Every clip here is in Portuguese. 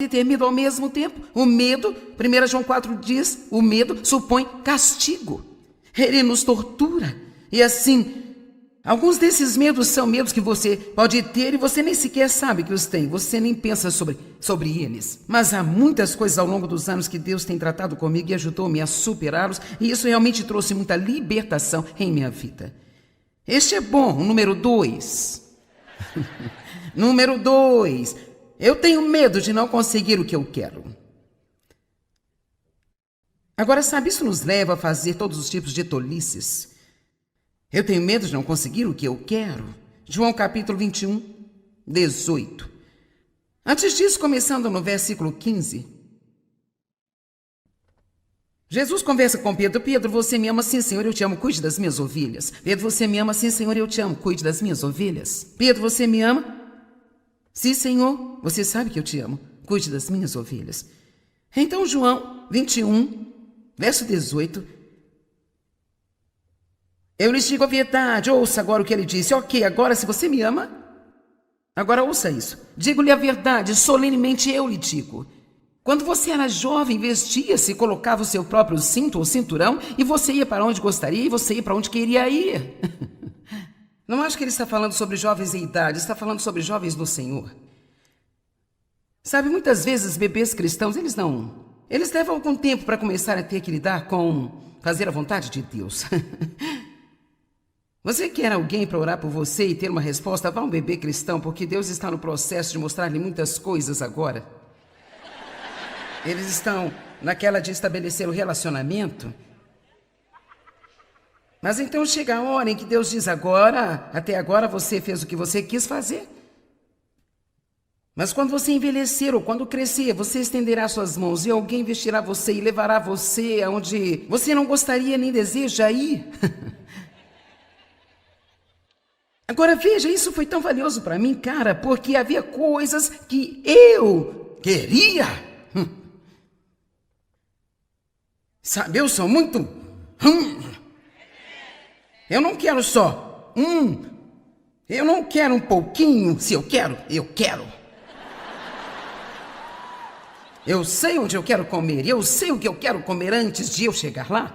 ter medo ao mesmo tempo. O medo, 1 João 4 diz, o medo supõe castigo. Ele nos tortura. E assim, alguns desses medos são medos que você pode ter e você nem sequer sabe que os tem. Você nem pensa sobre eles. Mas há muitas coisas ao longo dos anos que Deus tem tratado comigo e ajudou-me a superá-los. E isso realmente trouxe muita libertação em minha vida. Este é bom, o número 2. Número 2. Eu tenho medo de não conseguir o que eu quero. Agora, sabe, isso nos leva a fazer todos os tipos de tolices. Eu tenho medo de não conseguir o que eu quero. João capítulo 21, 18. Antes disso, começando no versículo 15. Jesus conversa com Pedro. Pedro, você me ama? Sim, Senhor, eu te amo. Cuide das minhas ovelhas. Pedro, você me ama? Sim, Senhor, eu te amo. Cuide das minhas ovelhas. Pedro, você me ama? Sim, Senhor, você sabe que eu te amo. Cuide das minhas ovelhas. Então, João 21, verso 18. Eu lhes digo a verdade. Ouça agora o que ele disse. Ok, agora se você me ama, agora ouça isso. Digo-lhe a verdade, solenemente eu lhe digo. Quando você era jovem, vestia-se, colocava o seu próprio cinto ou cinturão e você ia para onde gostaria e você ia para onde queria ir. Não acho que ele está falando sobre jovens em idade, está falando sobre jovens no Senhor. Sabe, muitas vezes bebês cristãos, eles levam algum tempo para começar a ter que lidar com fazer a vontade de Deus. Você quer alguém para orar por você e ter uma resposta? Vá a um bebê cristão, porque Deus está no processo de mostrar-lhe muitas coisas agora. Eles estão naquela de estabelecer o relacionamento. Mas então chega a hora em que Deus diz agora, até agora você fez o que você quis fazer. Mas quando você envelhecer ou quando crescer, você estenderá suas mãos e alguém vestirá você e levará você aonde você não gostaria nem deseja ir. Agora veja, isso foi tão valioso para mim, cara, porque havia coisas que eu queria. Sabe, eu sou muito... Eu não quero só eu não quero um pouquinho. Se eu quero, eu quero. Eu sei onde eu quero comer e eu sei o que eu quero comer antes de eu chegar lá.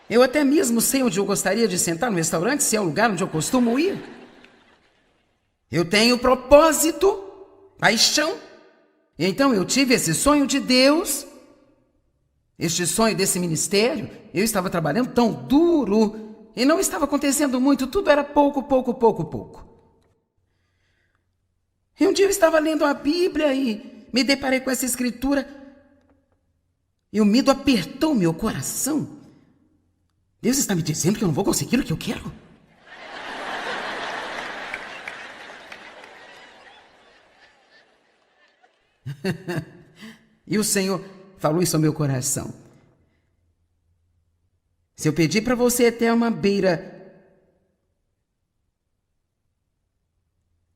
Eu até mesmo sei onde eu gostaria de sentar no restaurante, se é o lugar onde eu costumo ir. Eu tenho propósito, paixão. Então eu tive esse sonho de Deus. Este sonho desse ministério, eu estava trabalhando tão duro e não estava acontecendo muito, tudo era pouco. E um dia eu estava lendo a Bíblia e me deparei com essa escritura e o medo apertou meu coração. Deus está me dizendo que eu não vou conseguir o que eu quero. E o Senhor falou isso ao meu coração. Se eu pedir para você até uma beira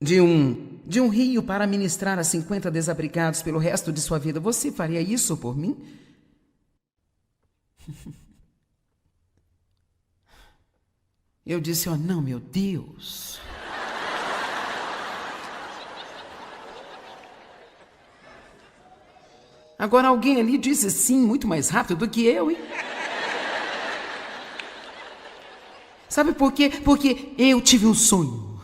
de um rio para ministrar a 50 desabrigados pelo resto de sua vida, você faria isso por mim? Eu disse, não, meu Deus. Agora alguém ali disse sim muito mais rápido do que eu, hein? Sabe por quê? Porque eu tive um sonho.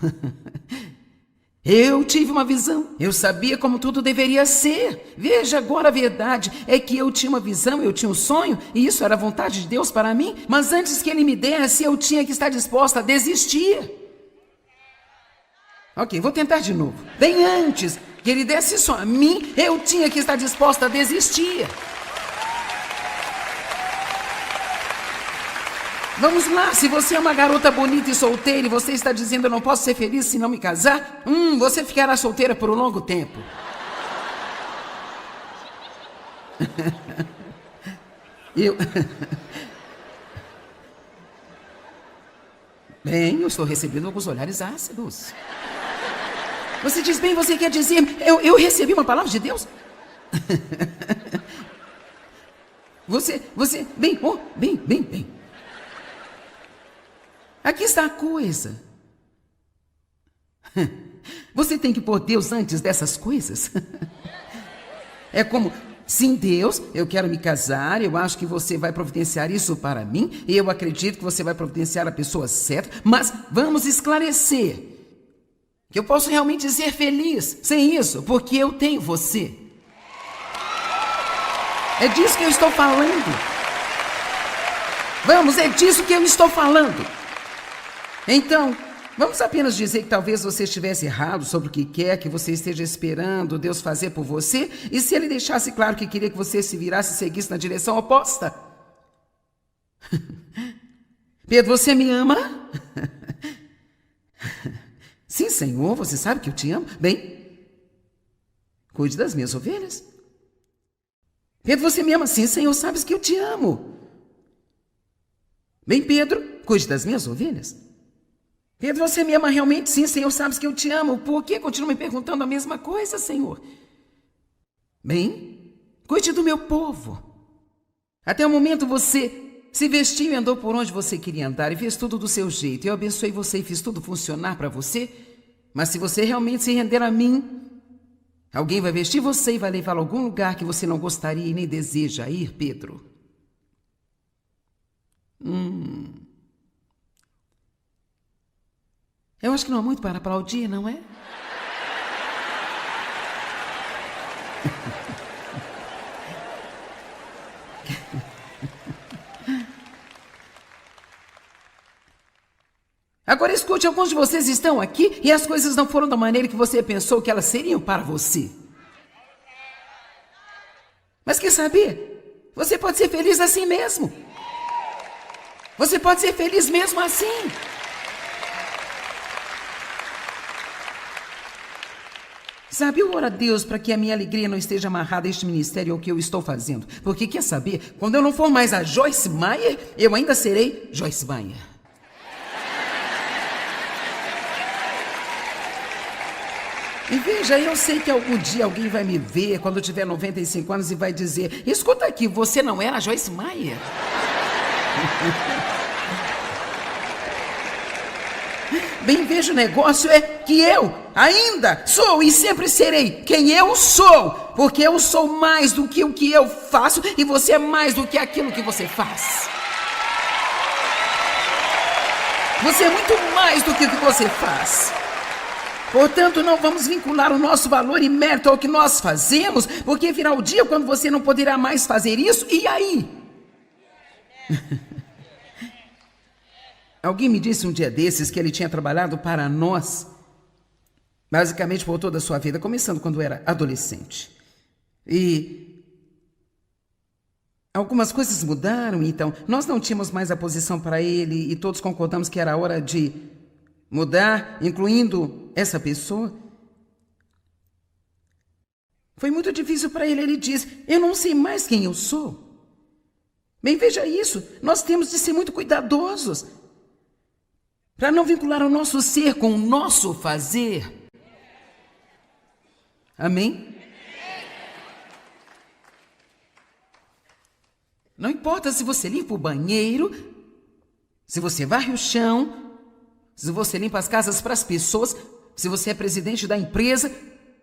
Eu tive uma visão. Eu sabia como tudo deveria ser. Veja, agora a verdade é que eu tinha uma visão, eu tinha um sonho, e isso era a vontade de Deus para mim, mas antes que Ele me desse, eu tinha que estar disposta a desistir. Ok, vou tentar de novo. Bem antes que Ele desse isso a mim, eu tinha que estar disposta a desistir. Vamos lá, se você é uma garota bonita e solteira e você está dizendo eu não posso ser feliz se não me casar, você ficará solteira por um longo tempo. Bem, eu estou recebendo alguns olhares ácidos. Você diz, bem, você quer dizer, eu recebi uma palavra de Deus? Bem. Aqui está a coisa. Você tem que pôr Deus antes dessas coisas. É como, sim, Deus, eu quero me casar, eu acho que você vai providenciar isso para mim, e eu acredito que você vai providenciar a pessoa certa, mas vamos esclarecer que eu posso realmente ser feliz sem isso, porque eu tenho você. É disso que eu estou falando. Vamos, é disso que eu estou falando. Então, vamos apenas dizer que talvez você estivesse errado sobre o que quer que você esteja esperando Deus fazer por você, e se Ele deixasse claro que queria que você se virasse e seguisse na direção oposta. Pedro, você me ama? Sim, Senhor, você sabe que eu te amo. Bem, cuide das minhas ovelhas. Pedro, você me ama? Sim, Senhor, sabes que eu te amo. Bem, Pedro, cuide das minhas ovelhas. Pedro, você me ama realmente? Sim, Senhor, sabes que eu te amo. Por que continua me perguntando a mesma coisa, Senhor? Bem, cuide do meu povo. Até o momento você se vestiu e andou por onde você queria andar e fez tudo do seu jeito. Eu abençoei você e fiz tudo funcionar para você. Mas se você realmente se render a mim, alguém vai vestir você e vai levá-lo a algum lugar que você não gostaria e nem deseja ir, Pedro. Eu acho que não há muito para aplaudir, não é? Agora escute, alguns de vocês estão aqui e as coisas não foram da maneira que você pensou que elas seriam para você. Mas quer saber? Você pode ser feliz assim mesmo. Você pode ser feliz mesmo assim. Sabe, eu oro a Deus para que a minha alegria não esteja amarrada a este ministério ou ao que eu estou fazendo. Porque quer saber? Quando eu não for mais a Joyce Meyer, eu ainda serei Joyce Meyer. E veja, eu sei que algum dia alguém vai me ver quando eu tiver 95 anos e vai dizer: escuta aqui, você não era a Joyce Meyer? Bem, veja, o negócio é que eu ainda sou e sempre serei quem eu sou, porque eu sou mais do que o que eu faço e você é mais do que aquilo que você faz. Você é muito mais do que o que você faz. Portanto, não vamos vincular o nosso valor e mérito ao que nós fazemos, porque virá o dia quando você não poderá mais fazer isso, e aí? Alguém me disse um dia desses que ele tinha trabalhado para nós, basicamente por toda a sua vida, começando quando era adolescente. E algumas coisas mudaram, então nós não tínhamos mais a posição para ele e todos concordamos que era hora de mudar, incluindo essa pessoa. Foi muito difícil para ele. Ele diz: eu não sei mais quem eu sou. Bem, veja isso. Nós temos de ser muito cuidadosos para não vincular o nosso ser com o nosso fazer. Amém? Não importa se você limpa o banheiro, se você varre o chão, se você limpa as casas para as pessoas, se você é presidente da empresa,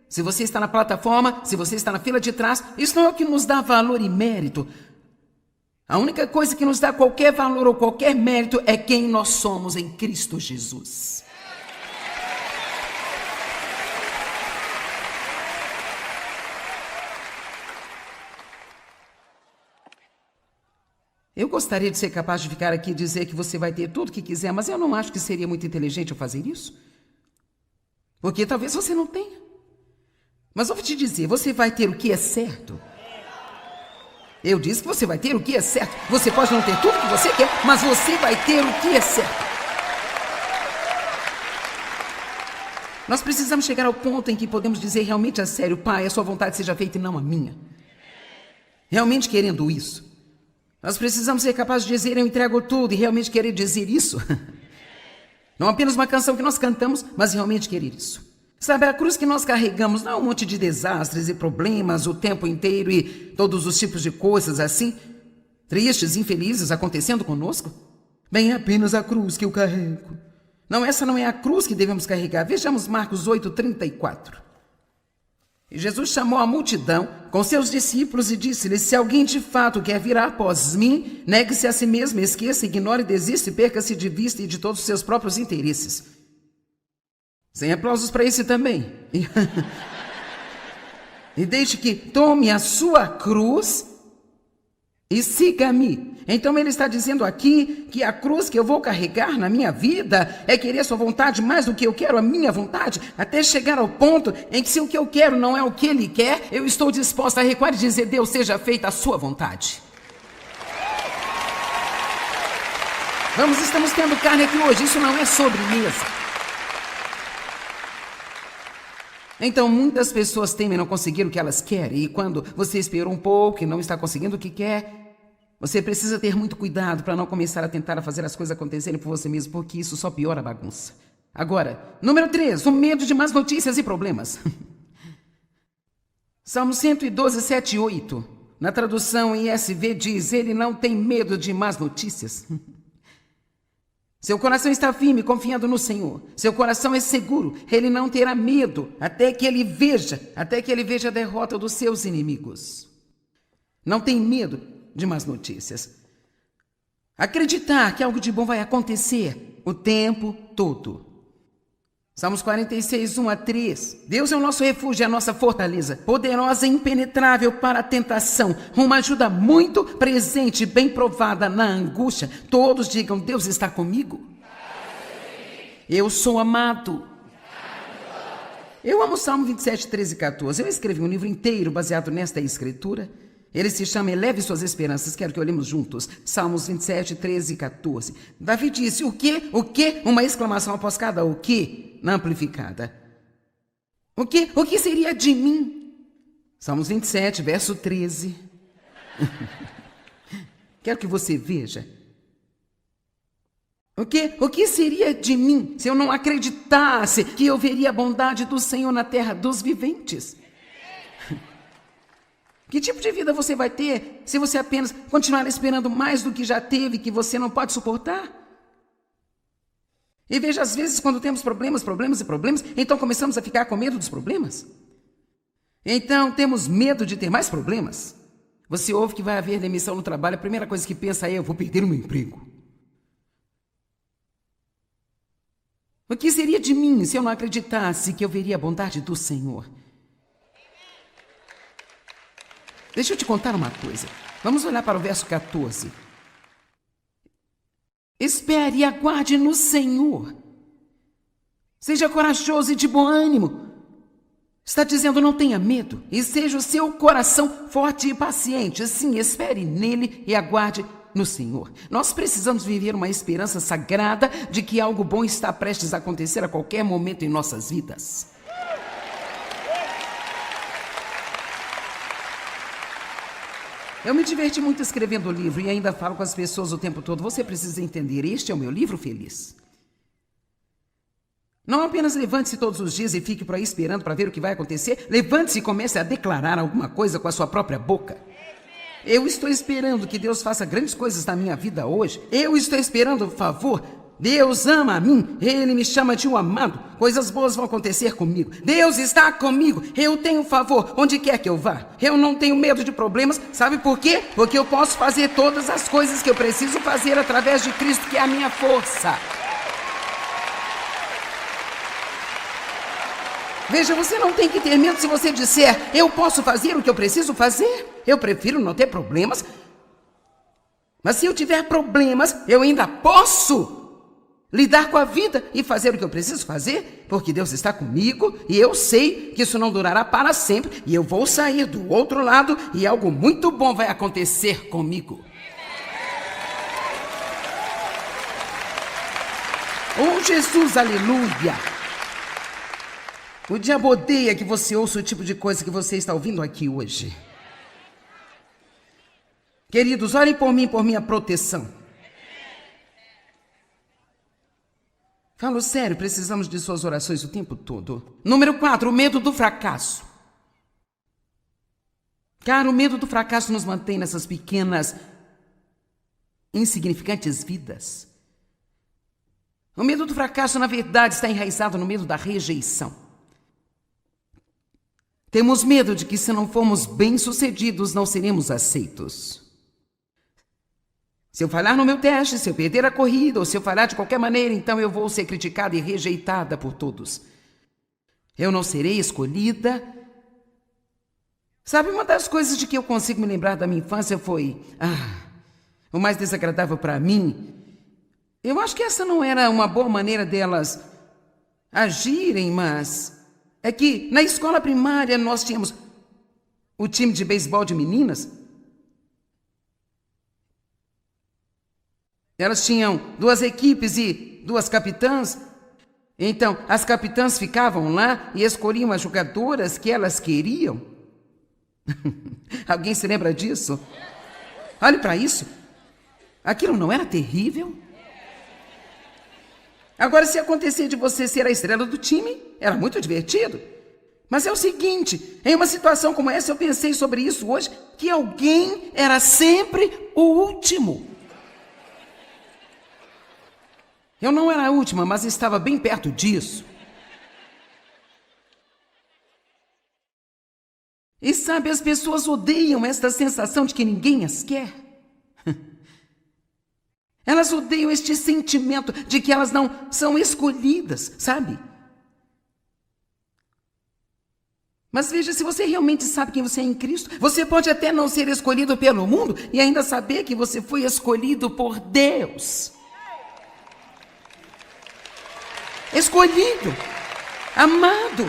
se você está na plataforma, se você está na fila de trás, isso não é o que nos dá valor e mérito. A única coisa que nos dá qualquer valor ou qualquer mérito é quem nós somos em Cristo Jesus. Eu gostaria de ser capaz de ficar aqui e dizer que você vai ter tudo o que quiser, mas eu não acho que seria muito inteligente eu fazer isso. Porque talvez você não tenha. Mas eu vou te dizer, você vai ter o que é certo. Eu disse que você vai ter o que é certo. Você pode não ter tudo o que você quer, mas você vai ter o que é certo. Nós precisamos chegar ao ponto em que podemos dizer realmente a sério: Pai, a sua vontade seja feita e não a minha. Realmente querendo isso. Nós precisamos ser capazes de dizer: eu entrego tudo, e realmente querer dizer isso. Não apenas uma canção que nós cantamos, mas realmente querer isso. Sabe, a cruz que nós carregamos não é um monte de desastres e problemas o tempo inteiro e todos os tipos de coisas assim, tristes, infelizes acontecendo conosco. Bem, é apenas a cruz que eu carrego. Não, essa não é a cruz que devemos carregar. Vejamos Marcos 8:34. E Jesus chamou a multidão com seus discípulos e disse-lhes: se alguém de fato quer vir após mim, negue-se a si mesmo, esqueça, ignore, desista e perca-se de vista e de todos os seus próprios interesses. Sem aplausos para esse também. E deixe que tome a sua cruz e siga-me. Então ele está dizendo aqui que a cruz que eu vou carregar na minha vida é querer a sua vontade mais do que eu quero a minha vontade, até chegar ao ponto em que se o que eu quero não é o que ele quer, eu estou disposta a recuar e dizer: Deus, seja feita a sua vontade. Vamos, estamos tendo carne aqui hoje, isso não é sobremesa. Então muitas pessoas temem não conseguir o que elas querem, e quando você esperou um pouco e não está conseguindo o que quer, você precisa ter muito cuidado para não começar a tentar fazer as coisas acontecerem por você mesmo, porque isso só piora a bagunça. Agora, número 3, o medo de más notícias e problemas. Salmo 112, 7 e 8. Na tradução ISV diz: ele não tem medo de más notícias. Seu coração está firme, confiando no Senhor. Seu coração é seguro, ele não terá medo até que ele veja a derrota dos seus inimigos. Não tem medo de más notícias. Acreditar que algo de bom vai acontecer o tempo todo. Salmos 46, 1 a 3. Deus é o nosso refúgio, é a nossa fortaleza, poderosa e impenetrável para a tentação, uma ajuda muito presente, bem provada na angústia. Todos digam: Deus está comigo. Eu sou amado. Eu amo o Salmo 27, 13 e 14. Eu escrevi um livro inteiro baseado nesta escritura. Ele se chama Eleve Suas Esperanças. Quero que olhemos juntos. Salmos 27, 13 e 14. Davi disse: o quê? O quê? Uma exclamação após cada o quê? Na amplificada. O quê? O que seria de mim? Salmos 27, verso 13. Quero que você veja. O quê? O que seria de mim se eu não acreditasse que eu veria a bondade do Senhor na terra dos viventes? Que tipo de vida você vai ter se você apenas continuar esperando mais do que já teve, que você não pode suportar? E veja, às vezes, quando temos problemas, então começamos a ficar com medo dos problemas. Então, temos medo de ter mais problemas. Você ouve que vai haver demissão no trabalho, a primeira coisa que pensa é: eu vou perder o meu emprego. O que seria de mim se eu não acreditasse que eu veria a bondade do Senhor? Deixa eu te contar uma coisa. Vamos olhar para o verso 14. Espere e aguarde no Senhor. Seja corajoso e de bom ânimo. Está dizendo: não tenha medo. E seja o seu coração forte e paciente. Sim, espere nele e aguarde no Senhor. Nós precisamos viver uma esperança sagrada de que algo bom está prestes a acontecer a qualquer momento em nossas vidas. Eu me diverti muito escrevendo o livro e ainda falo com as pessoas o tempo todo: você precisa entender, este é o meu livro feliz. Não apenas levante-se todos os dias e fique por aí esperando para ver o que vai acontecer. Levante-se e comece a declarar alguma coisa com a sua própria boca. Eu estou esperando que Deus faça grandes coisas na minha vida hoje. Eu estou esperando o favor. Deus ama a mim, Ele me chama de um amado, coisas boas vão acontecer comigo. Deus está comigo, eu tenho favor onde quer que eu vá. Eu não tenho medo de problemas, sabe por quê? Porque eu posso fazer todas as coisas que eu preciso fazer através de Cristo, que é a minha força. Veja, você não tem que ter medo se você disser: eu posso fazer o que eu preciso fazer. Eu prefiro não ter problemas, mas se eu tiver problemas, eu ainda posso lidar com a vida e fazer o que eu preciso fazer, porque Deus está comigo e eu sei que isso não durará para sempre e eu vou sair do outro lado e algo muito bom vai acontecer comigo. Oh, Jesus, aleluia! O diabo odeia que você ouça o tipo de coisa que você está ouvindo aqui hoje. Queridos, orem por mim, por minha proteção. Falo sério, precisamos de suas orações o tempo todo. Número 4, o medo do fracasso. Cara, o medo do fracasso nos mantém nessas pequenas, insignificantes vidas. O medo do fracasso, na verdade, está enraizado no medo da rejeição. Temos medo de que, se não formos bem-sucedidos, não seremos aceitos. Se eu falhar no meu teste, se eu perder a corrida, ou se eu falhar de qualquer maneira, então eu vou ser criticada e rejeitada por todos. Eu não serei escolhida. Sabe, uma das coisas de que eu consigo me lembrar da minha infância foi... o mais desagradável para mim... Eu acho que essa não era uma boa maneira delas agirem, mas... É que na escola primária nós tínhamos o time de beisebol de meninas. Elas tinham 2 equipes e 2 capitãs. Então, as capitãs ficavam lá e escolhiam as jogadoras que elas queriam. Alguém se lembra disso? Olhe para isso. Aquilo não era terrível? Agora, se acontecer de você ser a estrela do time, era muito divertido. Mas é o seguinte, em uma situação como essa, eu pensei sobre isso hoje, que alguém era sempre o último. Eu não era a última, mas estava bem perto disso. E sabe, as pessoas odeiam esta sensação de que ninguém as quer. Elas odeiam este sentimento de que elas não são escolhidas, sabe? Mas veja, se você realmente sabe quem você é em Cristo, você pode até não ser escolhido pelo mundo e ainda saber que você foi escolhido por Deus. Escolhido, amado.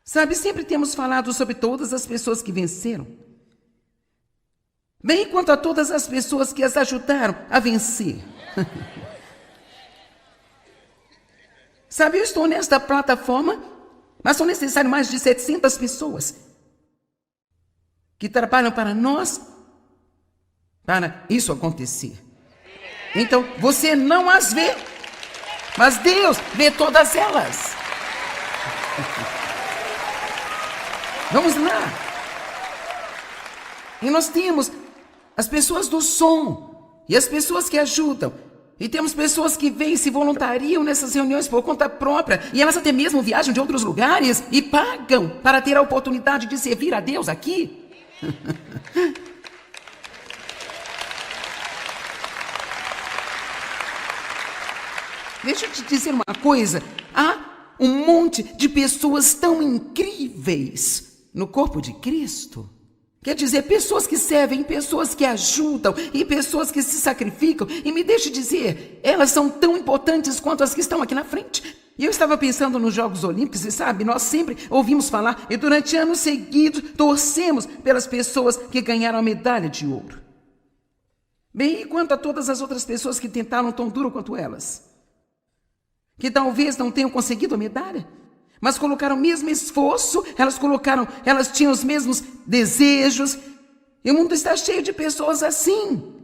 Sabe, sempre temos falado sobre todas as pessoas que venceram. Bem quanto a todas as pessoas que as ajudaram a vencer. Sabe, eu estou nesta plataforma, mas são necessárias mais de 700 pessoas que trabalham para nós, para isso acontecer. Então, você não as vê, mas Deus vê todas elas. Vamos lá. E nós temos as pessoas do som e as pessoas que ajudam. E temos pessoas que vêm e se voluntariam nessas reuniões por conta própria. E elas até mesmo viajam de outros lugares e pagam para ter a oportunidade de servir a Deus aqui. Deixa eu te dizer uma coisa. Há um monte de pessoas tão incríveis no corpo de Cristo. Quer dizer, pessoas que servem, pessoas que ajudam e pessoas que se sacrificam. E me deixe dizer, elas são tão importantes quanto as que estão aqui na frente. E eu estava pensando nos Jogos Olímpicos e sabe, nós sempre ouvimos falar e durante anos seguidos torcemos pelas pessoas que ganharam a medalha de ouro. Bem, e quanto a todas as outras pessoas que tentaram tão duro quanto elas? Que talvez não tenham conseguido a medalha? Mas colocaram o mesmo esforço, elas tinham os mesmos desejos. E o mundo está cheio de pessoas assim.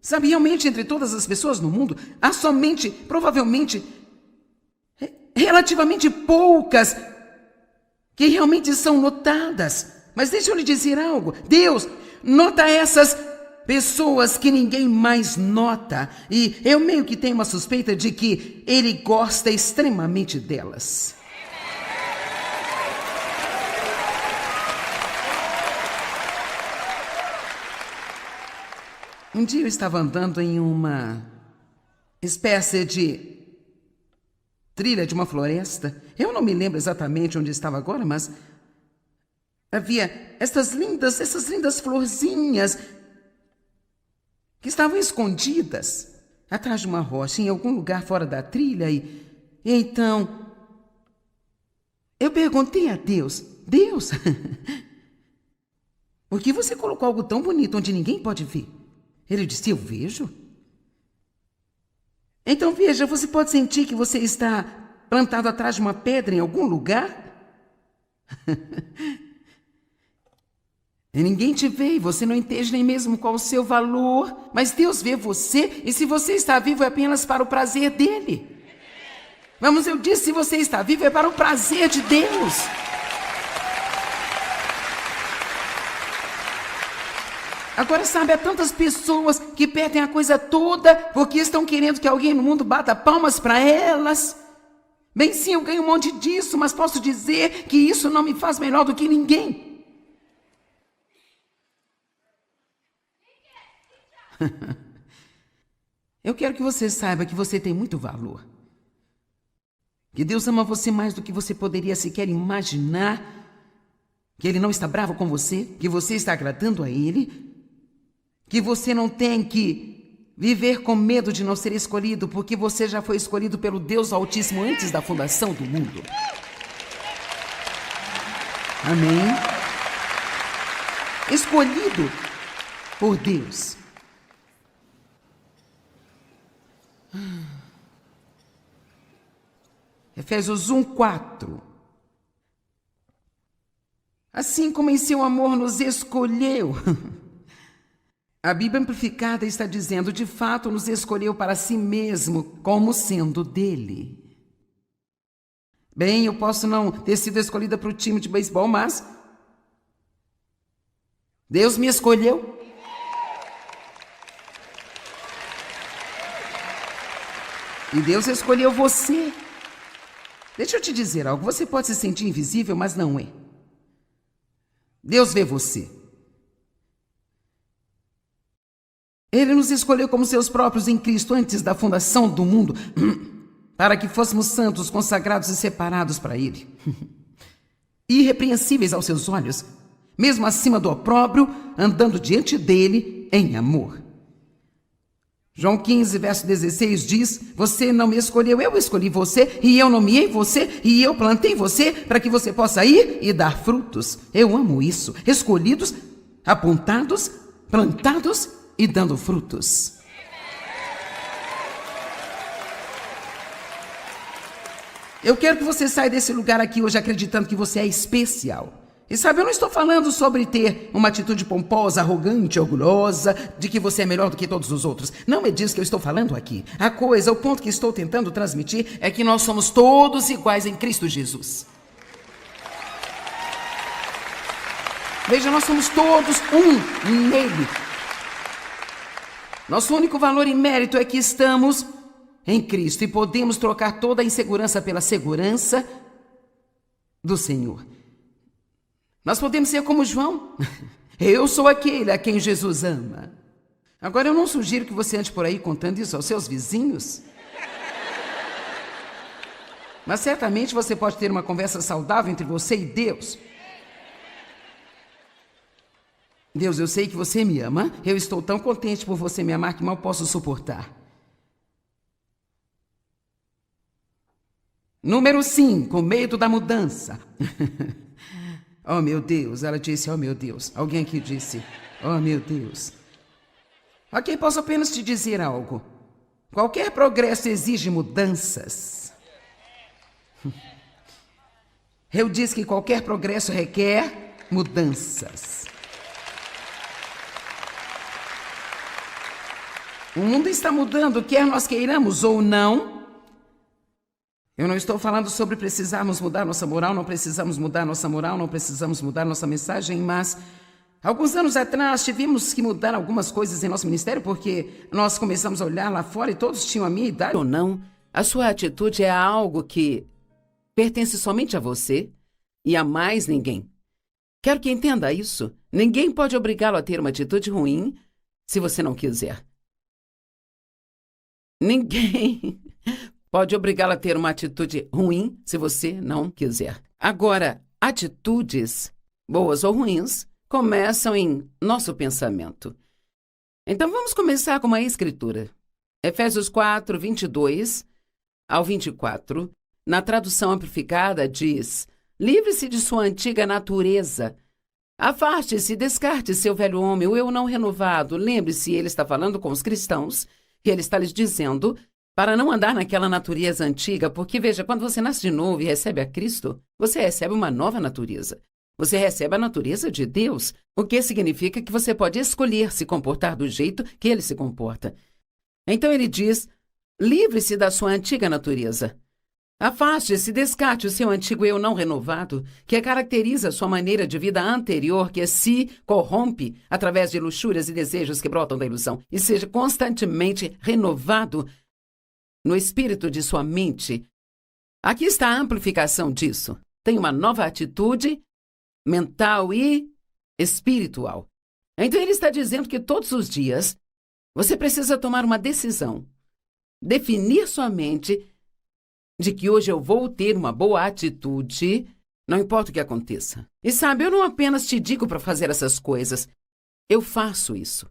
Sabe, realmente entre todas as pessoas no mundo, há somente, provavelmente, relativamente poucas que realmente são notadas. Mas deixa eu lhe dizer algo. Deus nota essas pessoas que ninguém mais nota. E eu meio que tenho uma suspeita de que Ele gosta extremamente delas. Um dia eu estava andando em uma espécie de trilha de uma floresta. Eu não me lembro exatamente onde estava agora, mas havia essas lindas florzinhas que estavam escondidas atrás de uma rocha, em algum lugar fora da trilha. E então eu perguntei a Deus, Deus, por que você colocou algo tão bonito onde ninguém pode ver? Ele disse, eu vejo. Então veja, você pode sentir que você está plantado atrás de uma pedra em algum lugar? E ninguém te vê e você não entende nem mesmo qual o seu valor. Mas Deus vê você e se você está vivo é apenas para o prazer dele. Vamos, eu disse, se você está vivo é para o prazer de Deus. Agora, sabe, há tantas pessoas que perdem a coisa toda porque estão querendo que alguém no mundo bata palmas para elas. Bem, sim, eu ganho um monte disso, mas posso dizer que isso não me faz melhor do que ninguém. Eu quero que você saiba que você tem muito valor. Que Deus ama você mais do que você poderia sequer imaginar. Que Ele não está bravo com você, que você está agradando a Ele. Que você não tem que viver com medo de não ser escolhido, porque você já foi escolhido pelo Deus Altíssimo antes da fundação do mundo. Amém? Escolhido por Deus. Efésios 1:4. Assim como em seu amor nos escolheu. A Bíblia Amplificada está dizendo, de fato, nos escolheu para si mesmo, como sendo dele. Bem, eu posso não ter sido escolhida para o time de beisebol, mas Deus me escolheu. E Deus escolheu você. Deixa eu te dizer algo, você pode se sentir invisível, mas não é. Deus vê você. Ele nos escolheu como seus próprios em Cristo antes da fundação do mundo, para que fôssemos santos, consagrados e separados para Ele. Irrepreensíveis aos seus olhos, mesmo acima do opróbrio, andando diante dele em amor. João 15, verso 16 diz, você não me escolheu, eu escolhi você, e eu nomeei você, e eu plantei você, para que você possa ir e dar frutos. Eu amo isso. Escolhidos, apontados, plantados e dando frutos. Eu quero que você saia desse lugar aqui hoje acreditando que você é especial. E sabe, eu não estou falando sobre ter uma atitude pomposa, arrogante, orgulhosa, de que você é melhor do que todos os outros. Não é disso que eu estou falando aqui. A coisa, o ponto que estou tentando transmitir é que nós somos todos iguais em Cristo Jesus. Veja, nós somos todos um nele. Nosso único valor e mérito é que estamos em Cristo e podemos trocar toda a insegurança pela segurança do Senhor. Nós podemos ser como João. Eu sou aquele a quem Jesus ama. Agora, eu não sugiro que você ande por aí contando isso aos seus vizinhos. Mas certamente você pode ter uma conversa saudável entre você e Deus. Deus, eu sei que você me ama. Eu estou tão contente por você me amar que mal posso suportar. Número 5, medo da mudança. Oh, meu Deus, ela disse, oh, meu Deus. Alguém aqui disse, oh, meu Deus. Ok, posso apenas te dizer algo. Qualquer progresso exige mudanças. Eu disse que qualquer progresso requer mudanças. O mundo está mudando, quer nós queiramos ou não. Eu não estou falando sobre precisarmos mudar nossa moral, não precisamos mudar nossa moral, não precisamos mudar nossa mensagem, mas alguns anos atrás tivemos que mudar algumas coisas em nosso ministério porque nós começamos a olhar lá fora e todos tinham a minha idade. Ou não, a sua atitude é algo que pertence somente a você e a mais ninguém. Quero que entenda isso. Ninguém pode obrigá-lo a ter uma atitude ruim se você não quiser. Ninguém pode obrigá-lo a ter uma atitude ruim se você não quiser. Agora, atitudes, boas ou ruins, começam em nosso pensamento. Então, vamos começar com uma escritura. Efésios 4, 22 ao 24, na tradução amplificada, diz: livre-se de sua antiga natureza. Afaste-se, descarte seu velho homem, o eu não renovado. Lembre-se, ele está falando com os cristãos, que ele está lhes dizendo para não andar naquela natureza antiga, porque, veja, quando você nasce de novo e recebe a Cristo, você recebe uma nova natureza. Você recebe a natureza de Deus, o que significa que você pode escolher se comportar do jeito que ele se comporta. Então ele diz, livre-se da sua antiga natureza. Afaste-se, descarte o seu antigo eu não renovado, que caracteriza sua maneira de vida anterior, que se corrompe através de luxúrias e desejos que brotam da ilusão, e seja constantemente renovado no espírito de sua mente. Aqui está a amplificação disso. Tem uma nova atitude mental e espiritual. Então ele está dizendo que todos os dias você precisa tomar uma decisão, definir sua mente de que hoje eu vou ter uma boa atitude, não importa o que aconteça. E sabe, eu não apenas te digo para fazer essas coisas, eu faço isso.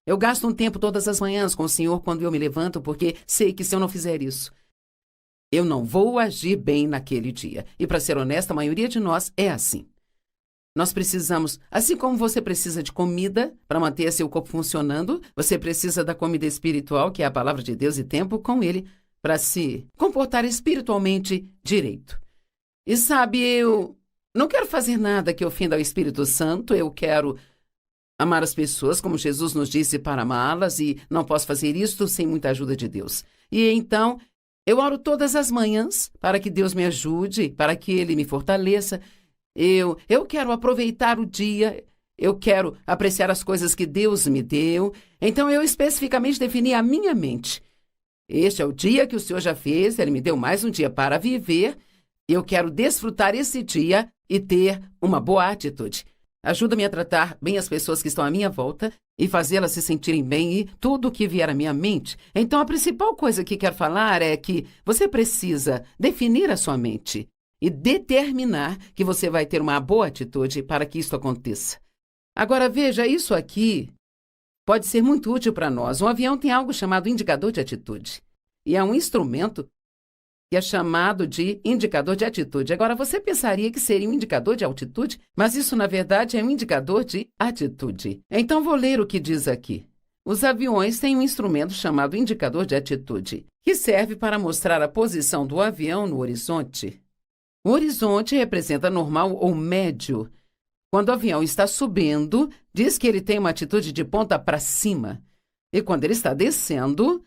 Eu gasto um tempo todas as manhãs com o Senhor quando eu me levanto, porque sei que se eu não fizer isso, eu não vou agir bem naquele dia. E para ser honesta, a maioria de nós é assim. Nós precisamos, assim como você precisa de comida para manter seu corpo funcionando, você precisa da comida espiritual, que é a palavra de Deus, e tempo com Ele, para se comportar espiritualmente direito. E sabe, eu não quero fazer nada que ofenda ao Espírito Santo, eu quero amar as pessoas como Jesus nos disse para amá-las, e não posso fazer isto sem muita ajuda de Deus. E então, eu oro todas as manhãs para que Deus me ajude, para que Ele me fortaleça. Eu quero aproveitar o dia, eu quero apreciar as coisas que Deus me deu. Então, eu especificamente defini a minha mente. Este é o dia que o Senhor já fez, Ele me deu mais um dia para viver. Eu quero desfrutar esse dia e ter uma boa atitude. Ajuda-me a tratar bem as pessoas que estão à minha volta e fazê-las se sentirem bem e tudo o que vier à minha mente. Então, a principal coisa que quero falar é que você precisa definir a sua mente e determinar que você vai ter uma boa atitude para que isso aconteça. Agora, veja, isso aqui pode ser muito útil para nós. Um avião tem algo chamado indicador de atitude. E é um instrumento que é chamado de indicador de atitude. Agora, você pensaria que seria um indicador de altitude, mas isso, na verdade, é um indicador de atitude. Então, vou ler o que diz aqui. Os aviões têm um instrumento chamado indicador de atitude, que serve para mostrar a posição do avião no horizonte. O horizonte representa normal ou médio. Quando o avião está subindo, diz que ele tem uma atitude de ponta para cima. E quando ele está descendo,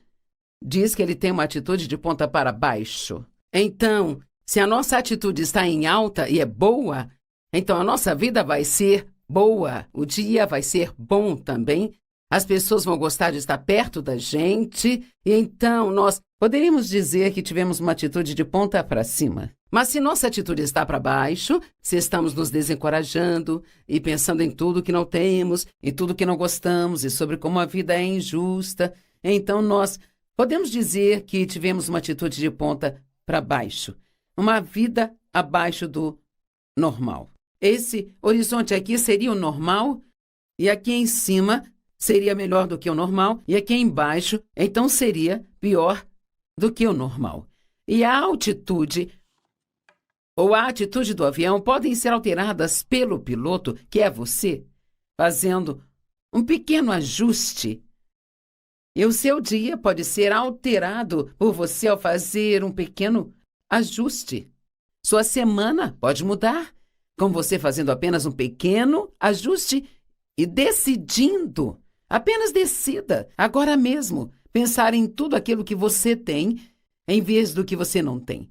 diz que ele tem uma atitude de ponta para baixo. Então, se a nossa atitude está em alta e é boa, então a nossa vida vai ser boa, o dia vai ser bom também. As pessoas vão gostar de estar perto da gente, e então nós poderíamos dizer que tivemos uma atitude de ponta para cima. Mas se nossa atitude está para baixo, se estamos nos desencorajando e pensando em tudo que não temos, em tudo que não gostamos e sobre como a vida é injusta, então nós podemos dizer que tivemos uma atitude de ponta para baixo, uma vida abaixo do normal. Esse horizonte aqui seria o normal, e aqui em cima seria melhor do que o normal, e aqui embaixo, então, seria pior do que o normal. E a altitude ou a atitude do avião podem ser alteradas pelo piloto, que é você, fazendo um pequeno ajuste. E o seu dia pode ser alterado por você ao fazer um pequeno ajuste. Sua semana pode mudar, com você fazendo apenas um pequeno ajuste e decidindo. Apenas decida, agora mesmo, pensar em tudo aquilo que você tem, em vez do que você não tem.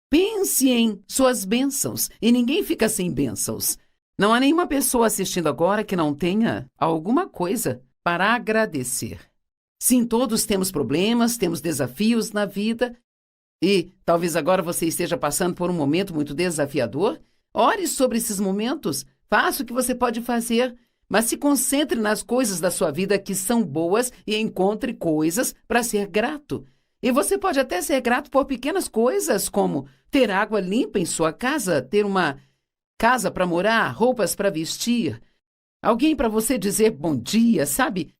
Pense em suas bênçãos, e ninguém fica sem bênçãos. Não há nenhuma pessoa assistindo agora que não tenha alguma coisa para agradecer. Sim, todos temos problemas, temos desafios na vida, e talvez agora você esteja passando por um momento muito desafiador. Ore sobre esses momentos, faça o que você pode fazer, mas se concentre nas coisas da sua vida que são boas e encontre coisas para ser grato. E você pode até ser grato por pequenas coisas, como ter água limpa em sua casa, ter uma casa para morar, roupas para vestir, alguém para você dizer bom dia, sabe?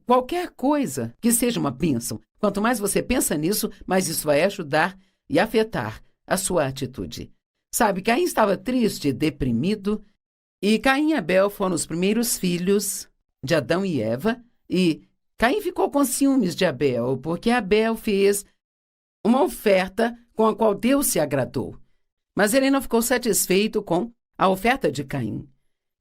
Qualquer coisa que seja uma bênção. Quanto mais você pensa nisso, mais isso vai ajudar e afetar a sua atitude. Sabe, Caim estava triste, deprimido, e Caim e Abel foram os primeiros filhos de Adão e Eva, e Caim ficou com ciúmes de Abel, porque Abel fez uma oferta com a qual Deus se agradou. Mas ele não ficou satisfeito com a oferta de Caim.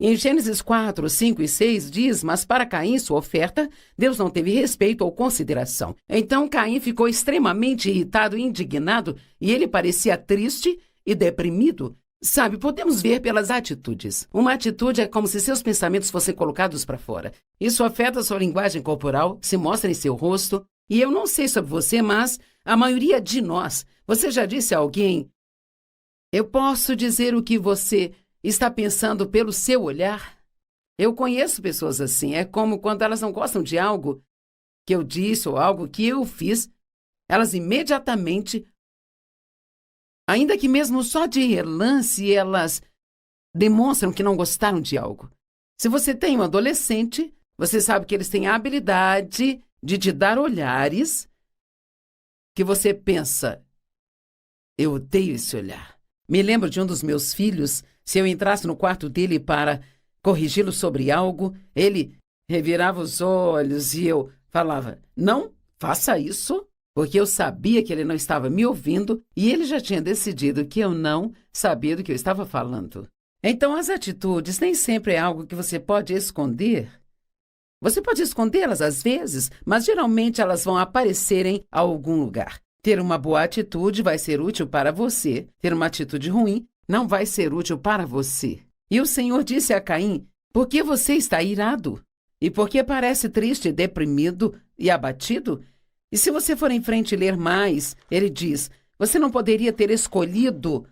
Em Gênesis 4, 5 e 6 diz, mas para Caim, sua oferta, Deus não teve respeito ou consideração. Então Caim ficou extremamente irritado e indignado, e ele parecia triste e deprimido. Sabe, podemos ver pelas atitudes. Uma atitude é como se seus pensamentos fossem colocados para fora. Isso afeta sua linguagem corporal, se mostra em seu rosto. E eu não sei sobre você, mas a maioria de nós, você já disse a alguém, eu posso dizer o que você está pensando pelo seu olhar? Eu conheço pessoas assim. É como quando elas não gostam de algo que eu disse ou algo que eu fiz, elas imediatamente, ainda que mesmo só de relance, elas demonstram que não gostaram de algo. Se você tem um adolescente, você sabe que eles têm a habilidade de te dar olhares que você pensa, eu odeio esse olhar. Me lembro de um dos meus filhos, se eu entrasse no quarto dele para corrigi-lo sobre algo, ele revirava os olhos e eu falava, não faça isso, porque eu sabia que ele não estava me ouvindo e ele já tinha decidido que eu não sabia do que eu estava falando. Então, as atitudes nem sempre é algo que você pode esconder. Você pode escondê-las às vezes, mas geralmente elas vão aparecer em algum lugar. Ter uma boa atitude vai ser útil para você. Ter uma atitude ruim não vai ser útil para você. E o Senhor disse a Caim, por que você está irado? E por que parece triste, deprimido e abatido? E se você for em frente e ler mais, ele diz, você não poderia ter escolhido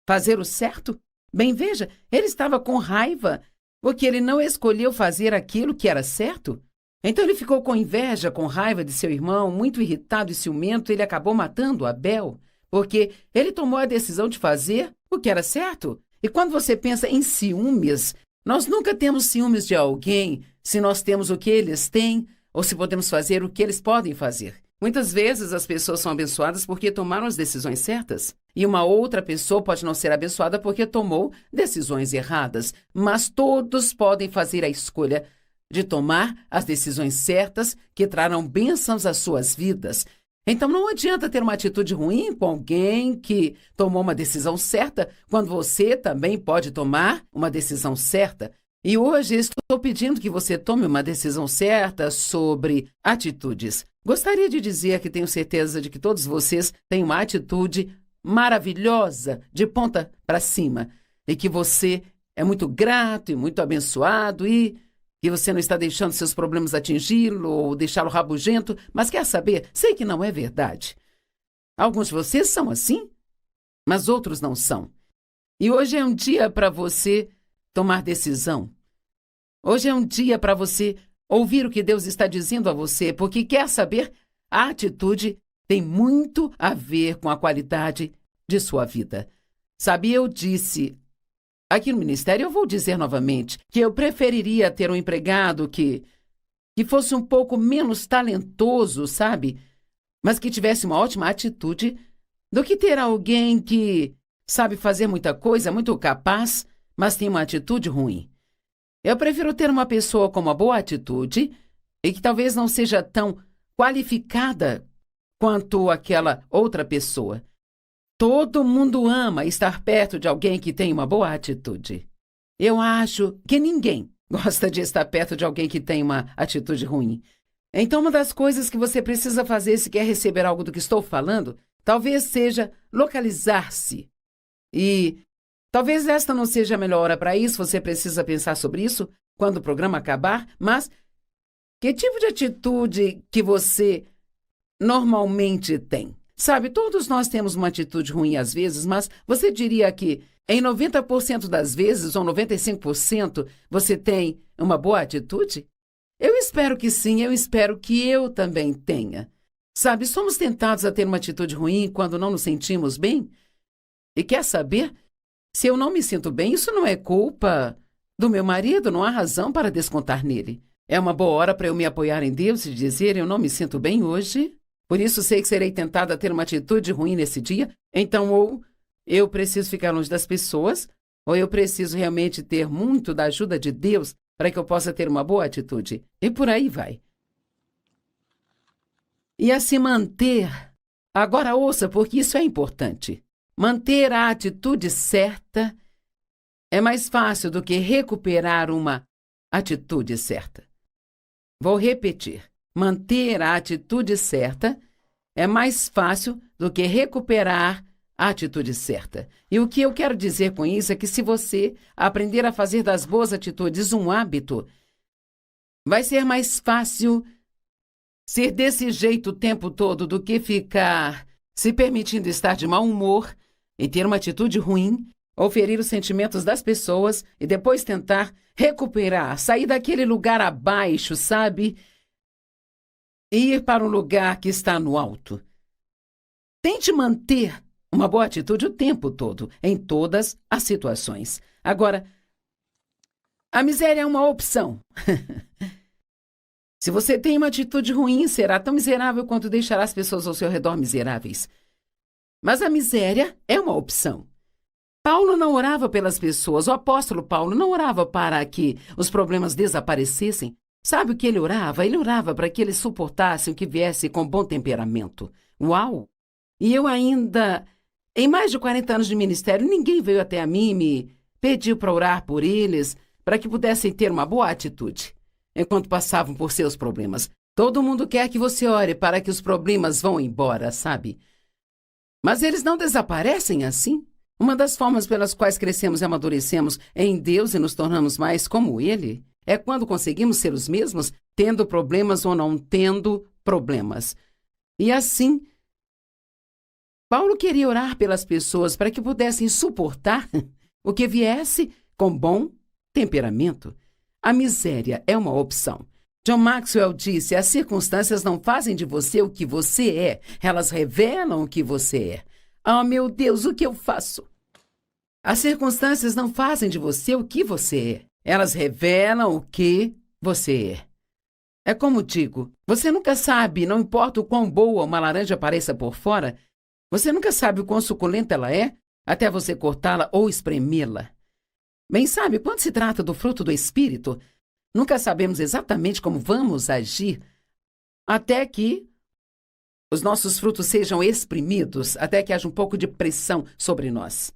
fazer o certo? Bem, veja, ele estava com raiva, porque ele não escolheu fazer aquilo que era certo. Então ele ficou com inveja, com raiva de seu irmão, muito irritado e ciumento, ele acabou matando Abel, porque ele tomou a decisão de fazer o que era certo. E quando você pensa em ciúmes, nós nunca temos ciúmes de alguém se nós temos o que eles têm ou se podemos fazer o que eles podem fazer. Muitas vezes as pessoas são abençoadas porque tomaram as decisões certas. E uma outra pessoa pode não ser abençoada porque tomou decisões erradas. Mas todos podem fazer a escolha de tomar as decisões certas que trarão bênçãos às suas vidas. Então não adianta ter uma atitude ruim com alguém que tomou uma decisão certa, quando você também pode tomar uma decisão certa. E hoje estou pedindo que você tome uma decisão certa sobre atitudes. Gostaria de dizer que tenho certeza de que todos vocês têm uma atitude maravilhosa, de ponta para cima, e que você é muito grato e muito abençoado e que você não está deixando seus problemas atingi-lo ou deixá-lo rabugento, mas quer saber? Sei que não é verdade. Alguns de vocês são assim, mas outros não são. E hoje é um dia para você tomar decisão. Hoje é um dia para você ouvir o que Deus está dizendo a você, porque quer saber? A atitude tem muito a ver com a qualidade de sua vida. Sabe, eu disse aqui no ministério, eu vou dizer novamente, que eu preferiria ter um empregado que fosse um pouco menos talentoso, sabe? Mas que tivesse uma ótima atitude, do que ter alguém que sabe fazer muita coisa, muito capaz, mas tem uma atitude ruim. Eu prefiro ter uma pessoa com uma boa atitude e que talvez não seja tão qualificada quanto aquela outra pessoa. Todo mundo ama estar perto de alguém que tem uma boa atitude. Eu acho que ninguém gosta de estar perto de alguém que tem uma atitude ruim. Então, uma das coisas que você precisa fazer se quer receber algo do que estou falando, talvez seja localizar-se. E talvez esta não seja a melhor hora para isso, você precisa pensar sobre isso quando o programa acabar, mas que tipo de atitude que você normalmente tem? Sabe, todos nós temos uma atitude ruim às vezes, mas você diria que em 90% das vezes, ou 95%, você tem uma boa atitude? Eu espero que sim, eu espero que eu também tenha. Sabe, somos tentados a ter uma atitude ruim quando não nos sentimos bem? E quer saber? Se eu não me sinto bem, isso não é culpa do meu marido, não há razão para descontar nele. É uma boa hora para eu me apoiar em Deus e dizer, eu não me sinto bem hoje. Por isso sei que serei tentada a ter uma atitude ruim nesse dia. Então, ou eu preciso ficar longe das pessoas, ou eu preciso realmente ter muito da ajuda de Deus para que eu possa ter uma boa atitude. E por aí vai. E a se manter. Agora ouça, porque isso é importante. Manter a atitude certa é mais fácil do que recuperar uma atitude certa. Vou repetir. Manter a atitude certa é mais fácil do que recuperar a atitude certa. E o que eu quero dizer com isso é que se você aprender a fazer das boas atitudes um hábito, vai ser mais fácil ser desse jeito o tempo todo do que ficar se permitindo estar de mau humor e ter uma atitude ruim, ou ferir os sentimentos das pessoas e depois tentar recuperar, sair daquele lugar abaixo, sabe? E ir para um lugar que está no alto. Tente manter uma boa atitude o tempo todo, em todas as situações. Agora, a miséria é uma opção. Se você tem uma atitude ruim, será tão miserável quanto deixará as pessoas ao seu redor miseráveis. Mas a miséria é uma opção. Paulo não orava pelas pessoas, o apóstolo Paulo não orava para que os problemas desaparecessem. Sabe o que ele orava? Ele orava para que eles suportassem o que viesse com bom temperamento. Uau! E eu ainda, em mais de 40 anos de ministério, ninguém veio até a mim e me pediu para orar por eles, para que pudessem ter uma boa atitude enquanto passavam por seus problemas. Todo mundo quer que você ore para que os problemas vão embora, sabe? Mas eles não desaparecem assim. Uma das formas pelas quais crescemos e amadurecemos em Deus e nos tornamos mais como Ele é quando conseguimos ser os mesmos, tendo problemas ou não tendo problemas. E assim, Paulo queria orar pelas pessoas para que pudessem suportar o que viesse com bom temperamento. A miséria é uma opção. John Maxwell disse: as circunstâncias não fazem de você o que você é, elas revelam o que você é. Oh, meu Deus, o que eu faço? As circunstâncias não fazem de você o que você é, elas revelam o que você é. É como digo, você nunca sabe, não importa o quão boa uma laranja pareça por fora, você nunca sabe o quão suculenta ela é, até você cortá-la ou espremê-la. Bem, sabe, quando se trata do fruto do Espírito, nunca sabemos exatamente como vamos agir até que os nossos frutos sejam exprimidos, até que haja um pouco de pressão sobre nós.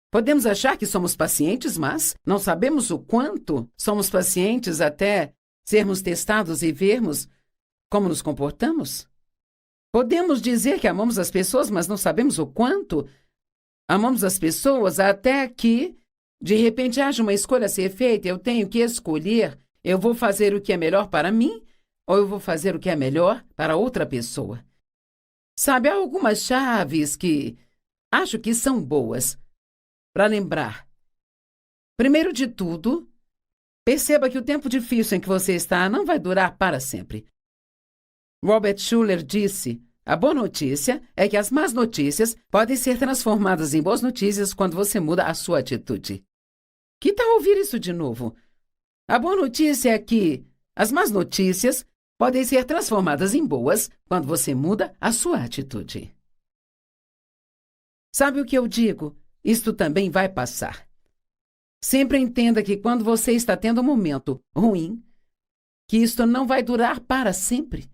Podemos achar que somos pacientes, mas não sabemos o quanto somos pacientes até sermos testados e vermos como nos comportamos. Podemos dizer que amamos as pessoas, mas não sabemos o quanto amamos as pessoas até que de repente haja uma escolha a ser feita, eu tenho que escolher, eu vou fazer o que é melhor para mim ou eu vou fazer o que é melhor para outra pessoa. Sabe, há algumas chaves que acho que são boas para lembrar. Primeiro de tudo, perceba que o tempo difícil em que você está não vai durar para sempre. Robert Schuller disse: a boa notícia é que as más notícias podem ser transformadas em boas notícias quando você muda a sua atitude. Que tal ouvir isso de novo? A boa notícia é que as más notícias podem ser transformadas em boas quando você muda a sua atitude. Sabe o que eu digo? Isto também vai passar. Sempre entenda que quando você está tendo um momento ruim, que isto não vai durar para sempre.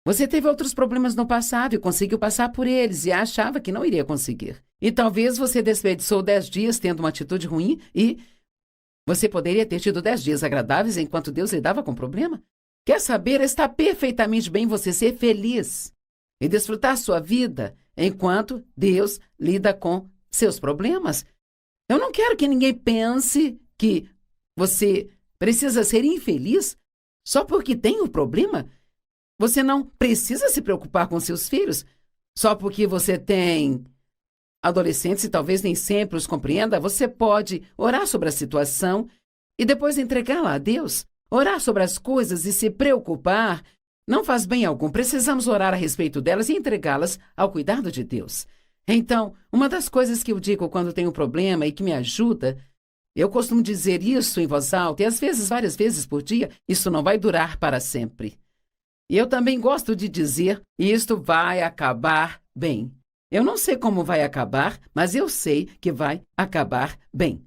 Você teve outros problemas no passado e conseguiu passar por eles e achava que não iria conseguir. E talvez você desperdiçou 10 dias tendo uma atitude ruim e você poderia ter tido 10 dias agradáveis enquanto Deus lidava com o problema. Quer saber? Está perfeitamente bem você ser feliz e desfrutar sua vida enquanto Deus lida com seus problemas. Eu não quero que ninguém pense que você precisa ser infeliz só porque tem um problema. Você não precisa se preocupar com seus filhos só porque você tem adolescentes e talvez nem sempre os compreenda. Você pode orar sobre a situação e depois entregá-la a Deus. Orar sobre as coisas e se preocupar não faz bem algum. Precisamos orar a respeito delas e entregá-las ao cuidado de Deus. Então, uma das coisas que eu digo quando tenho um problema e que me ajuda, eu costumo dizer isso em voz alta e às vezes, várias vezes por dia, isso não vai durar para sempre. E eu também gosto de dizer, isto vai acabar bem. Eu não sei como vai acabar, mas eu sei que vai acabar bem.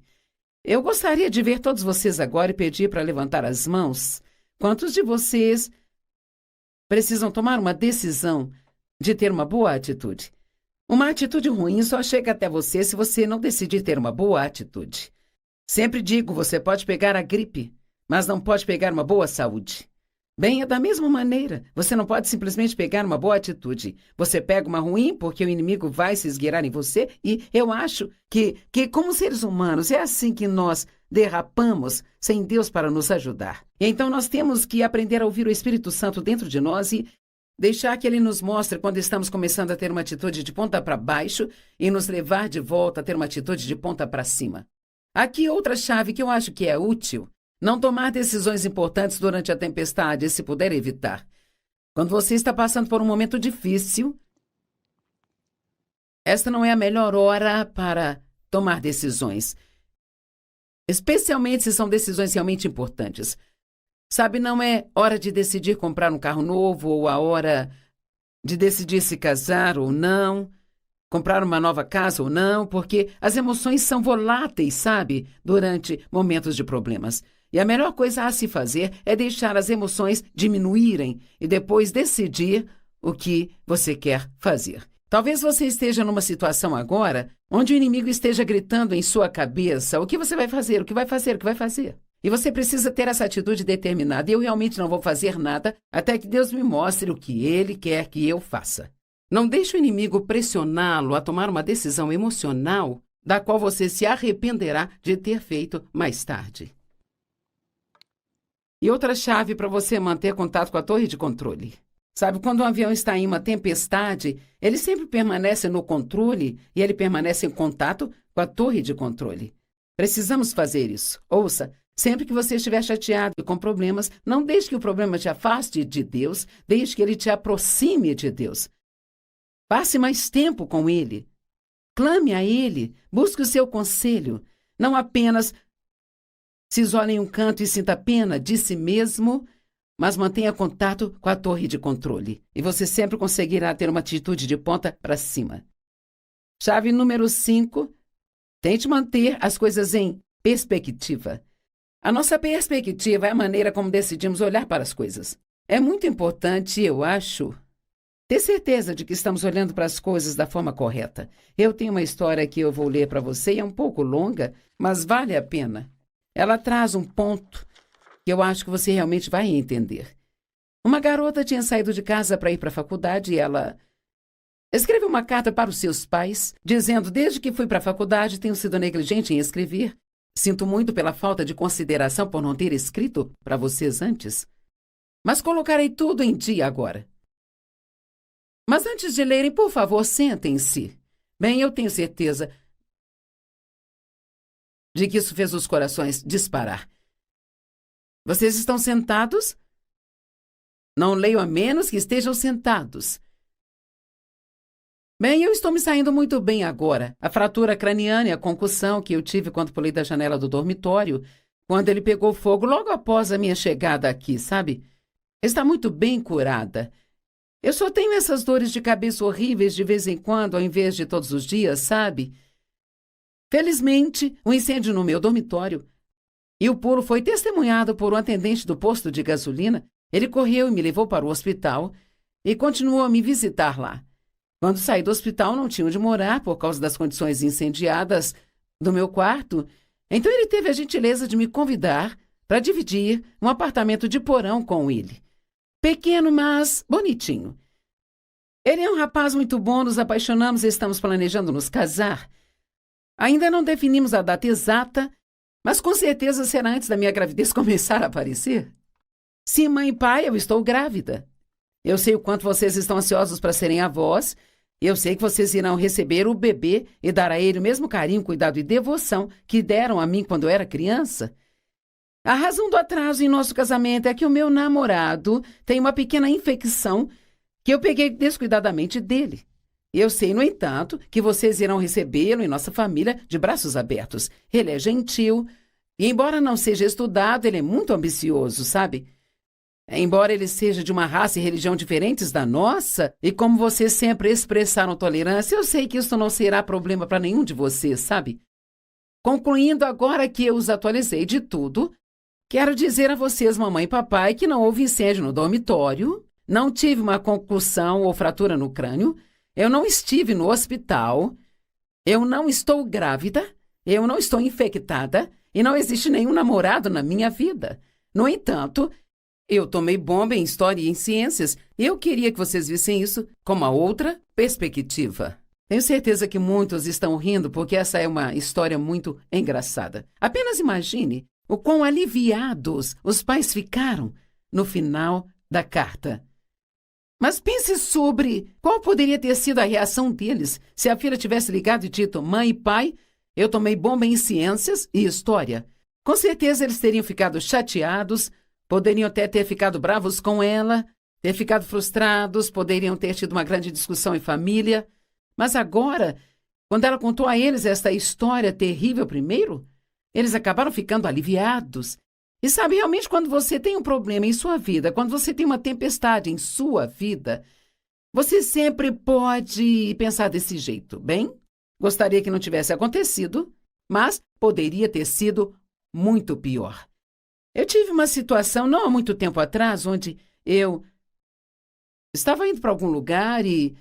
Eu gostaria de ver todos vocês agora e pedir para levantar as mãos. Quantos de vocês precisam tomar uma decisão de ter uma boa atitude? Uma atitude ruim só chega até você se você não decidir ter uma boa atitude. Sempre digo, você pode pegar a gripe, mas não pode pegar uma boa saúde. Bem, é da mesma maneira. Você não pode simplesmente pegar uma boa atitude. Você pega uma ruim porque o inimigo vai se esgueirar em você e eu acho que como seres humanos, é assim que nós derrapamos sem Deus para nos ajudar. Então nós temos que aprender a ouvir o Espírito Santo dentro de nós e deixar que ele nos mostre quando estamos começando a ter uma atitude de ponta para baixo e nos levar de volta a ter uma atitude de ponta para cima. Aqui outra chave que eu acho que é útil. Não tomar decisões importantes durante a tempestade, se puder evitar. Quando você está passando por um momento difícil, esta não é a melhor hora para tomar decisões. Especialmente se são decisões realmente importantes. Sabe, não é hora de decidir comprar um carro novo ou a hora de decidir se casar ou não, comprar uma nova casa ou não, porque as emoções são voláteis, sabe, durante momentos de problemas. E a melhor coisa a se fazer é deixar as emoções diminuírem e depois decidir o que você quer fazer. Talvez você esteja numa situação agora onde o inimigo esteja gritando em sua cabeça o que você vai fazer, o que vai fazer, o que vai fazer. E você precisa ter essa atitude determinada. Eu realmente não vou fazer nada até que Deus me mostre o que Ele quer que eu faça. Não deixe o inimigo pressioná-lo a tomar uma decisão emocional da qual você se arrependerá de ter feito mais tarde. E outra chave para você manter contato com a torre de controle. Sabe, quando um avião está em uma tempestade, ele sempre permanece no controle e ele permanece em contato com a torre de controle. Precisamos fazer isso. Ouça, sempre que você estiver chateado e com problemas, não deixe que o problema te afaste de Deus, deixe que ele te aproxime de Deus. Passe mais tempo com Ele. Clame a Ele, busque o seu conselho. Não apenas se isole em um canto e sinta pena de si mesmo, mas mantenha contato com a torre de controle. E você sempre conseguirá ter uma atitude de ponta para cima. Chave número 5. Tente manter as coisas em perspectiva. A nossa perspectiva é a maneira como decidimos olhar para as coisas. É muito importante, eu acho, ter certeza de que estamos olhando para as coisas da forma correta. Eu tenho uma história que eu vou ler para você e é um pouco longa, mas vale a pena. Ela traz um ponto que eu acho que você realmente vai entender. Uma garota tinha saído de casa para ir para a faculdade e ela escreveu uma carta para os seus pais, dizendo: desde que fui para a faculdade tenho sido negligente em escrever. Sinto muito pela falta de consideração por não ter escrito para vocês antes. Mas colocarei tudo em dia agora. Mas antes de lerem, por favor, sentem-se. Bem, eu tenho certeza de que isso fez os corações disparar. Vocês estão sentados? Não leio a menos que estejam sentados. Bem, eu estou me saindo muito bem agora. A fratura craniana e a concussão que eu tive quando pulei da janela do dormitório, quando ele pegou fogo logo após a minha chegada aqui, sabe? Está muito bem curada. Eu só tenho essas dores de cabeça horríveis de vez em quando, ao invés de todos os dias, sabe? Felizmente, um incêndio no meu dormitório. E o pulo foi testemunhado por um atendente do posto de gasolina. Ele correu e me levou para o hospital e continuou a me visitar lá. Quando saí do hospital, não tinha onde morar por causa das condições incendiadas do meu quarto. Então ele teve a gentileza de me convidar para dividir um apartamento de porão com ele. Pequeno, mas bonitinho. Ele é um rapaz muito bom, nos apaixonamos e estamos planejando nos casar. Ainda não definimos a data exata, mas com certeza será antes da minha gravidez começar a aparecer. Sim, mãe e pai, eu estou grávida. Eu sei o quanto vocês estão ansiosos para serem avós. Eu sei que vocês irão receber o bebê e dar a ele o mesmo carinho, cuidado e devoção que deram a mim quando eu era criança. A razão do atraso em nosso casamento é que o meu namorado tem uma pequena infecção que eu peguei descuidadamente dele. Eu sei, no entanto, que vocês irão recebê-lo em nossa família de braços abertos. Ele é gentil e, embora não seja estudado, ele é muito ambicioso, sabe? Embora ele seja de uma raça e religião diferentes da nossa, e como vocês sempre expressaram tolerância, eu sei que isso não será problema para nenhum de vocês, sabe? Concluindo agora que eu os atualizei de tudo, quero dizer a vocês, mamãe e papai, que não houve incêndio no dormitório, não tive uma concussão ou fratura no crânio, eu não estive no hospital, eu não estou grávida, eu não estou infectada, e não existe nenhum namorado na minha vida. No entanto, eu tomei bomba em História e em Ciências e eu queria que vocês vissem isso com uma outra perspectiva. Tenho certeza que muitos estão rindo porque essa é uma história muito engraçada. Apenas imagine o quão aliviados os pais ficaram no final da carta. Mas pense sobre qual poderia ter sido a reação deles se a filha tivesse ligado e dito: mãe e pai, eu tomei bomba em Ciências e História. Com certeza eles teriam ficado chateados, poderiam até ter ficado bravos com ela, ter ficado frustrados, poderiam ter tido uma grande discussão em família. Mas agora, quando ela contou a eles esta história terrível primeiro, eles acabaram ficando aliviados. E sabe, realmente, quando você tem um problema em sua vida, quando você tem uma tempestade em sua vida, você sempre pode pensar desse jeito. Bem, gostaria que não tivesse acontecido, mas poderia ter sido muito pior. Eu tive uma situação não há muito tempo atrás, onde eu estava indo para algum lugar e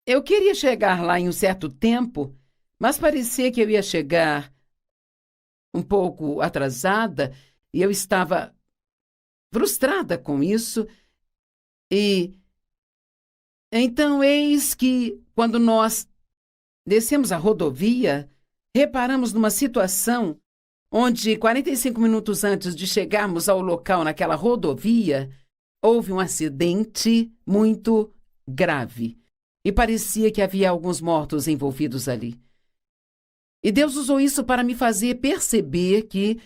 eu queria chegar lá em um certo tempo, mas parecia que eu ia chegar um pouco atrasada e eu estava frustrada com isso. E então, eis que, quando nós descemos a rodovia, reparamos numa situação onde, 45 minutos antes de chegarmos ao local naquela rodovia, houve um acidente muito grave. E parecia que havia alguns mortos envolvidos ali. E Deus usou isso para me fazer perceber que,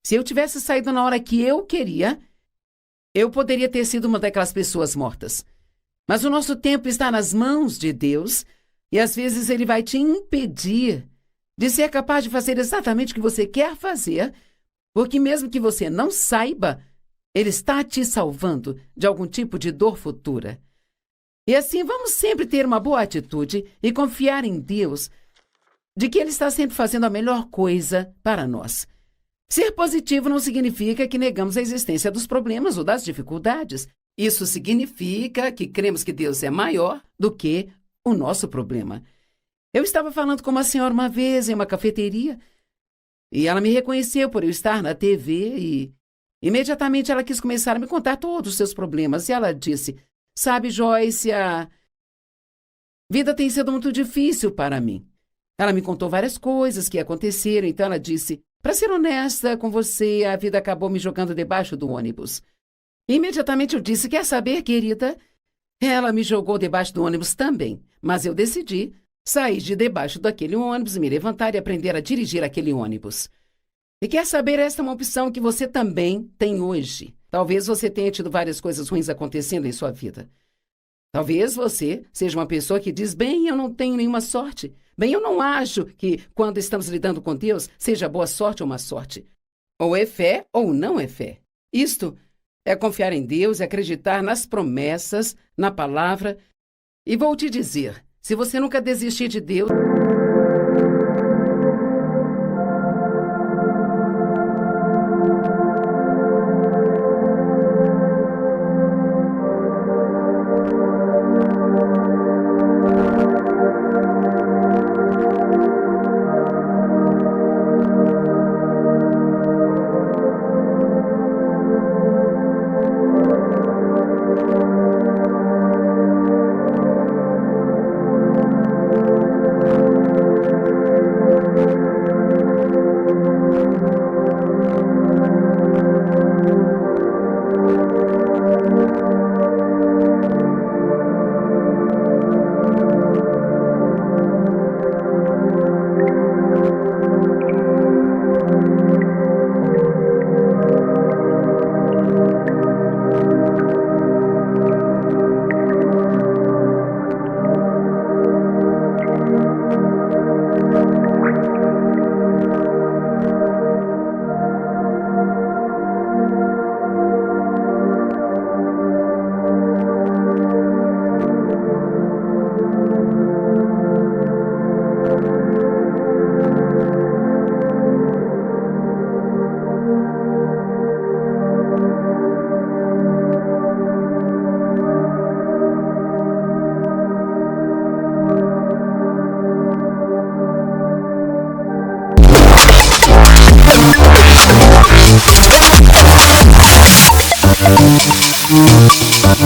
se eu tivesse saído na hora que eu queria, eu poderia ter sido uma daquelas pessoas mortas. Mas o nosso tempo está nas mãos de Deus, e às vezes Ele vai te impedir de ser capaz de fazer exatamente o que você quer fazer, porque mesmo que você não saiba, Ele está te salvando de algum tipo de dor futura. E assim, vamos sempre ter uma boa atitude e confiar em Deus de que Ele está sempre fazendo a melhor coisa para nós. Ser positivo não significa que negamos a existência dos problemas ou das dificuldades. Isso significa que cremos que Deus é maior do que o nosso problema. Eu estava falando com uma senhora uma vez em uma cafeteria e ela me reconheceu por eu estar na TV e imediatamente ela quis começar a me contar todos os seus problemas. E ela disse: sabe, Joyce, a vida tem sido muito difícil para mim. Ela me contou várias coisas que aconteceram, então ela disse: para ser honesta com você, a vida acabou me jogando debaixo do ônibus. E imediatamente eu disse: quer saber, querida? Ela me jogou debaixo do ônibus também, mas eu decidi sair de debaixo daquele ônibus e me levantar e aprender a dirigir aquele ônibus. E quer saber, esta é uma opção que você também tem hoje. Talvez você tenha tido várias coisas ruins acontecendo em sua vida. Talvez você seja uma pessoa que diz: bem, eu não tenho nenhuma sorte. Bem, eu não acho que, quando estamos lidando com Deus, seja boa sorte ou má sorte. Ou é fé ou não é fé. Isto é confiar em Deus e acreditar nas promessas, na palavra. E vou te dizer, se você nunca desistir de Deus... We'll be right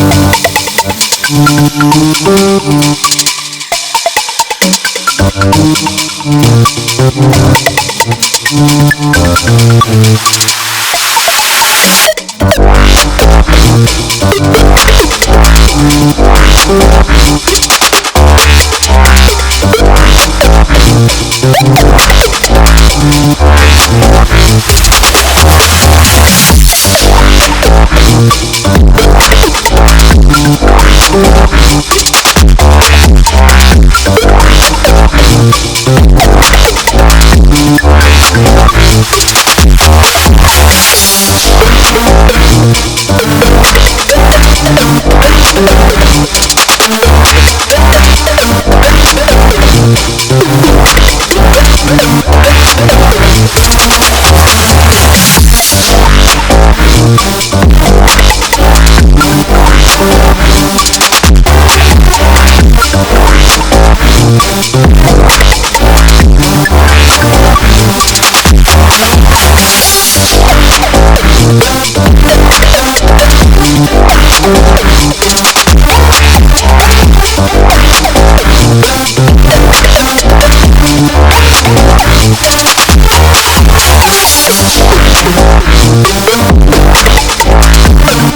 back.